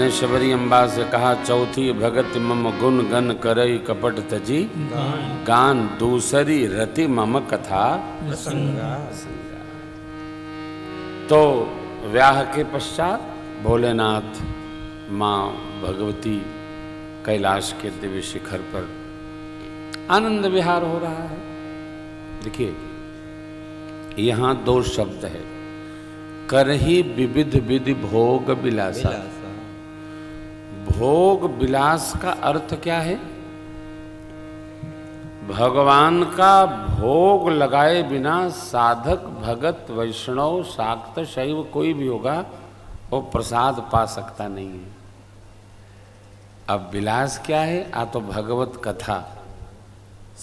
ने शबरी अम्बा से कहा, चौथी भगत मम गुण गन करई कपट तजी गान, दूसरी रति मम कथा प्रसंगा। तो व्याह के पश्चात भोलेनाथ माँ भगवती कैलाश के दिव्य शिखर पर आनंद विहार हो रहा है। देखिए यहां दो शब्द है, करही विविध विधि भोग विलासा। भोग विलास का अर्थ क्या है? भगवान का भोग लगाए बिना साधक भगत वैष्णव शाक्त शैव कोई भी होगा वो प्रसाद पा सकता नहीं है। अब विलास क्या है? तो भगवत कथा,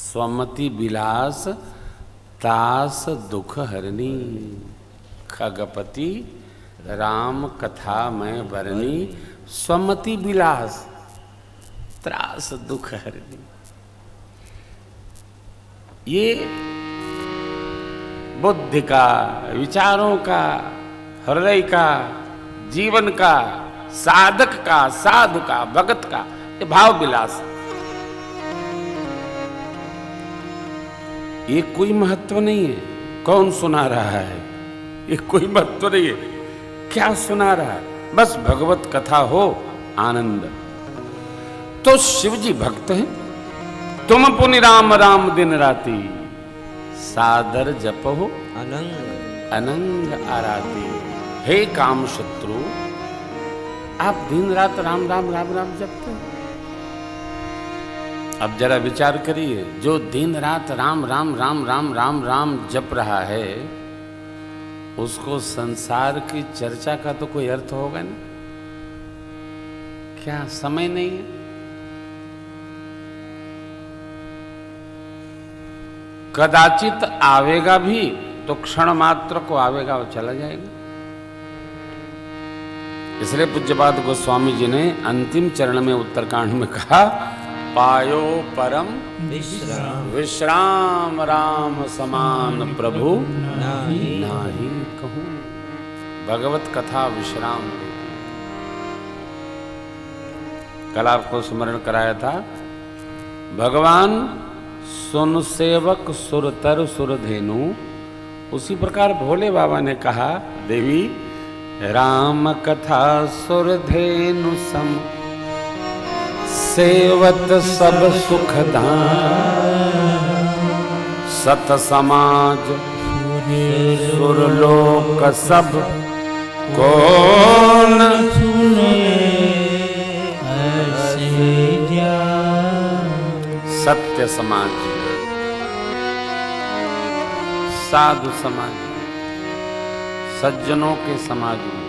स्वमति विलास तास दुख हरनी, खगपति राम कथा में बरनी, स्वमति विलास त्रास दुख हरनी। ये बुद्धि का, विचारों का, हृदय का, जीवन का, साधक का, साधु का, भगत का ये भाव विलास। ये कोई महत्व नहीं है कौन सुना रहा है, ये कोई महत्व नहीं है क्या सुना रहा है, बस भगवत कथा हो आनंद। तो शिव जी भक्त हैं, तुम पुनि राम राम दिन राती, सादर जपो अनंग अनंग आराती। हे काम शत्रु, आप दिन रात राम राम राम राम जपते हैं। अब जरा विचार करिए, जो दिन रात राम राम राम राम राम राम जप रहा है उसको संसार की चर्चा का तो कोई अर्थ होगा नहीं। क्या समय नहीं है? कदाचित आवेगा भी तो क्षण मात्र को आवेगा और चला जाएगा। इसलिए पूज्यपाद गोस्वामी जी ने अंतिम चरण में उत्तरकांड में कहा, पायो परम विश्राम राम समान प्रभु नाही कहूं। भगवत कथा विश्राम देती। कल आपको स्मरण कराया था, भगवान सुन सेवक सुरतर सुरधेनु, उसी प्रकार भोले बाबा ने कहा, देवी राम कथा सुरधेनु सम, सेवत सब सुख दान, सत समाज सुरलोक सब कौन सुने ऐसे ज्ञान। सत्य समाज, साधु समाज, सज्जनों के समाज में,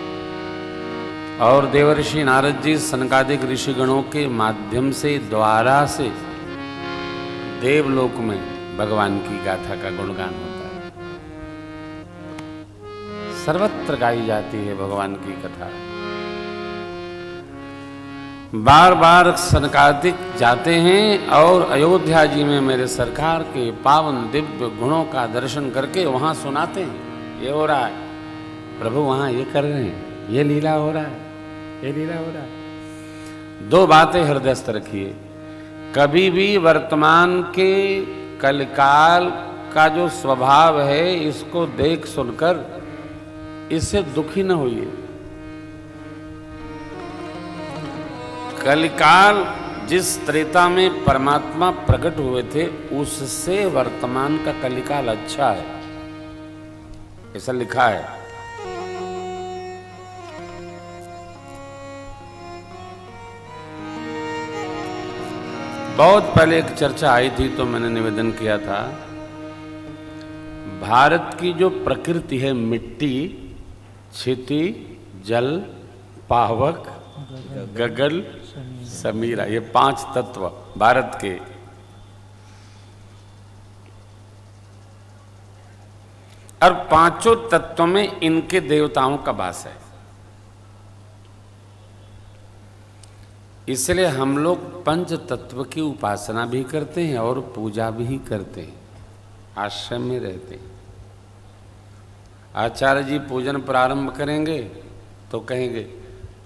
और देवर्षि नारद जी सनकादिक ऋषिगणों के माध्यम से, द्वारा से देवलोक में भगवान की गाथा का गुणगान होता है। सर्वत्र गाई जाती है भगवान की कथा। बार बार सनकादिक जाते हैं और अयोध्या जी में मेरे सरकार के पावन दिव्य गुणों का दर्शन करके वहां सुनाते हैं। ये हो रहा है प्रभु, वहां ये कर रहे हैं, ये लीला हो रहा है, ये लीला हो रहा है। दो बातें हृदयस्थ रखिए, कभी भी वर्तमान के कलकाल का जो स्वभाव है इसको देख सुनकर इससे दुखी न होइए। कलिकाल जिस त्रेता में परमात्मा प्रकट हुए थे उससे वर्तमान का कलिकाल अच्छा है, ऐसा लिखा है। बहुत पहले एक चर्चा आई थी तो मैंने निवेदन किया था, भारत की जो प्रकृति है, मिट्टी, क्षिति, जल, पावक, गगन, समीरा, ये 5 तत्व भारत के, और 5 तत्वों में इनके देवताओं का वास है। इसलिए हम लोग पंच तत्व की उपासना भी करते हैं और पूजा भी करते हैं, आश्रम में रहते हैं। आचार्य जी पूजन प्रारंभ करेंगे तो कहेंगे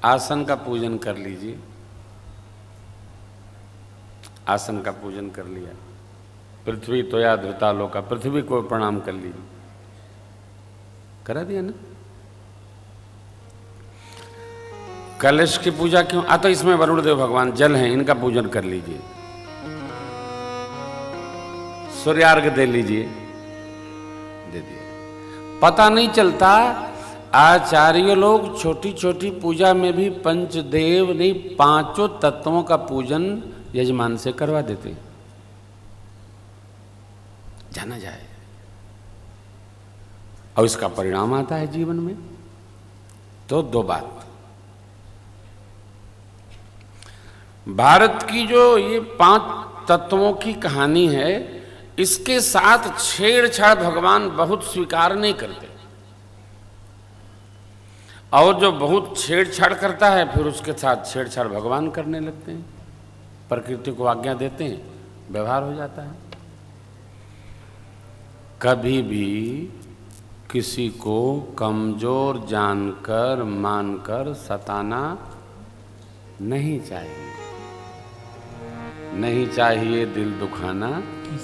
आसन का पूजन कर लीजिए। आसन का पूजन कर लिया, पृथ्वी तोया धृतालो का, पृथ्वी को प्रणाम कर लीजिए, करा दिया ना। कलश की पूजा क्यों? तो इसमें वरुण देव भगवान जल हैं, इनका पूजन कर लीजिए। सूर्यार्घ दे लीजिए, दे दिए। पता नहीं चलता आचार्य लोग छोटी छोटी पूजा में भी पंचदेव नहीं, पांचों तत्वों का पूजन यजमान से करवा देते हैं, जाना जाए, और इसका परिणाम आता है जीवन में। तो दो बात, भारत की जो ये 5 तत्वों की कहानी है, इसके साथ छेड़छाड़ भगवान बहुत स्वीकार नहीं करते, और जो बहुत छेड़छाड़ करता है फिर उसके साथ छेड़छाड़ भगवान करने लगते हैं, प्रकृति को आज्ञा देते हैं, व्यवहार हो जाता है। कभी भी किसी को कमजोर जानकर मानकर सताना नहीं चाहिए, नहीं चाहिए दिल दुखाना